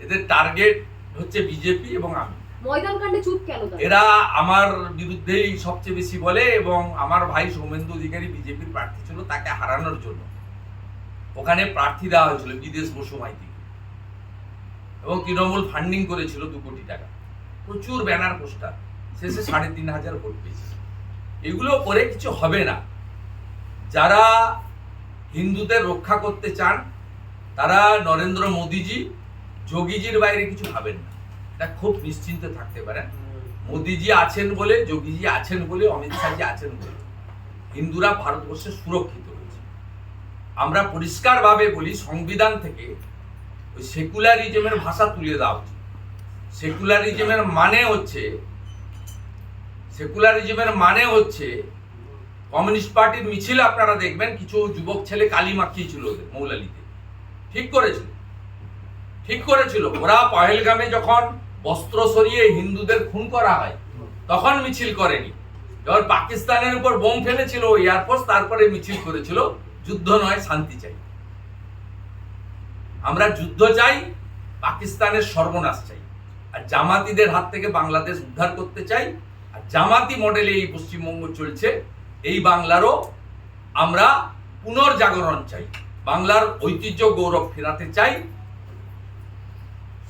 এদের টার্গেট হচ্ছে বিজেপি এবং আমি। ময়দানকাণ্ডে চুপ কেন তারা? এরা আমার বিরুদ্ধেই সবচেয়ে বেশি বলে এবং আমার ভাই সৌমেন্দু অধিকারী বিজেপির প্রার্থী ছিল, তাকে হারানোর জন্য ওখানে প্রার্থী দেওয়া হয়েছিল বিদেশ বসু মাইতি, এবং তৃণমূল ফান্ডিং করেছিল 2 কোটি টাকা, প্রচুর ব্যানার পোস্টার, শেষে 3,500 ভোট পেয়েছে। এগুলো করে কিছু হবে না। যারা হিন্দুদের রক্ষা করতে চান তারা নরেন্দ্র মোদীজি, যোগীজির বাইরে কিছু ভাবেন না, এটা খুব নিশ্চিন্তে থাকতে পারেন। মোদীজি আছেন বলে, যোগীজি আছেন বলে, অমিত শাহজি আছেন বলে হিন্দুরা ভারতবর্ষে সুরক্ষিত রয়েছে। আমরা পরিষ্কারভাবে বলি, সংবিধান থেকে ওই সেকুলারিজমের ভাষা তুলে দেওয়া উচিত। সেকুলারিজমের মানে হচ্ছে কমিউনিস্ট পার্টির মিছিল আপনারা দেখবেন, কিছু যুবক ছেলে কালি মাখিয়েছিল ওদের মৌলালিতে, ঠিক করেছিল। ওরা পহেলগামে যখন বস্ত্র সরিয়ে হিন্দুদের খুন করা হয় তখন মিছিল করেনি, যখন পাকিস্তানের উপর বোম ফেলেছিল এয়ারফোর্স, তারপরে মিছিল করেছিল। যুদ্ধ নয়, শান্তি চাই আমরা, যুদ্ধ চাই, পাকিস্তানের সর্বনাশ চাই, আর জামাতিদের হাত থেকে বাংলাদেশ উদ্ধার করতে চাই। আর জামাতি মডেলে এই পশ্চিমবঙ্গ চলছে, এই বাংলারও আমরা পুনর্জাগরণ চাই, বাংলার ঐতিহ্য গৌরব ফেরাতে চাই।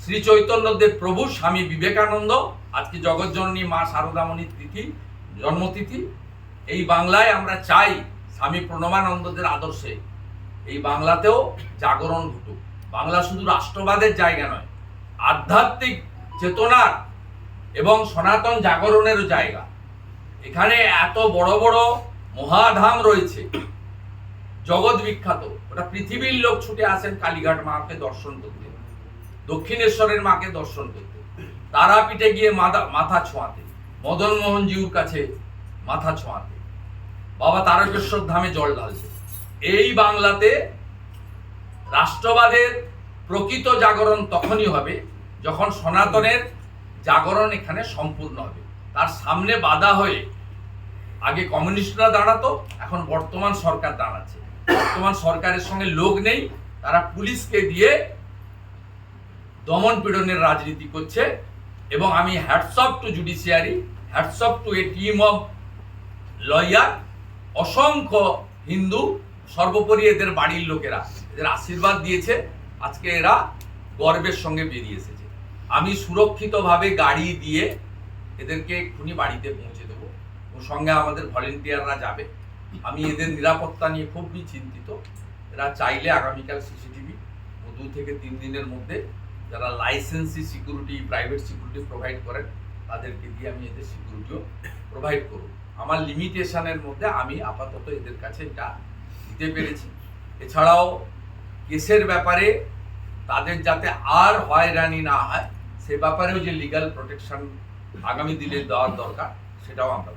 শ্রী চৈতন্যদেব প্রভু, স্বামী বিবেকানন্দ, আজকে জগৎজননী মা শারদামণির জন্মতিথি। এই বাংলায় আমরা চাই স্বামী প্রণবানন্দদের আদর্শে এই বাংলাতেও জাগরণ ঘটুক। বাংলা শুধু রাষ্ট্রবাদের জায়গা নয়, আধ্যাত্মিক চেতনার এবং সনাতন জাগরণেরও জায়গা। এখানে এত বড় বড় মহাধাম রয়েছে, জগৎ বিখ্যাত, ওটা পৃথিবীর লোক ছুটে আসেন কালীঘাট মাকে দর্শন করতে, দক্ষিণেশ্বরের মাকে দর্শন করতে, তারাপীঠে গিয়ে মাথা ছোঁয়াতে, মদন মোহনজিউর কাছে মাথা ছোঁয়াতে, বাবা তারকেশ্বর ধামে জল ঢালতে। এই বাংলাতে রাষ্ট্রবাদের প্রকৃত জাগরণ তখনই হবে যখন সনাতনের জাগরণ এখানে সম্পূর্ণ হবে। তার সামনে বাধা হয়ে আগে কমিউনিস্টরা দাঁড়াতো, এখন বর্তমান সরকার দাঁড়াচ্ছে। বর্তমান সরকারের সঙ্গে লোক নেই, তারা পুলিশকে দিয়ে দমন পীড়নের রাজনীতি করছে। এবং আমি hats off to judiciary, hats off to a team of lawyer, অসংখ্য হিন্দু, সর্বোপরি এদের বাড়ির লোকেরা এদের আশীর্বাদ দিয়েছে, আজকে এরা গর্বের সঙ্গে বেরিয়ে এসেছে। আমি সুরক্ষিতভাবে গাড়ি দিয়ে এদেরকে এক্ষুনি বাড়িতে পৌঁছে দেবো, ওর সঙ্গে আমাদের ভলেন্টিয়াররা যাবে। আমি এদের নিরাপত্তা নিয়ে খুবই চিন্তিত। এরা চাইলে আগামীকাল সিসিটিভি 2 থেকে 3 দিনের মধ্যে যারা licensee security, private security provide করেন তাদেরকে দিয়ে আমি এদের সিকিউরিটিও প্রোভাইড করব। আমার লিমিটেশনের মধ্যে আমি আপাতত এদের কাছে এটা দিতে পেরেছি। এছাড়াও কেসের ব্যাপারে তাদের যাতে আর হয়রানি না হয় সে ব্যাপারেও যে লিগ্যাল প্রোটেকশন আগামী দিনে দেওয়ার দরকার সেটাও আমরা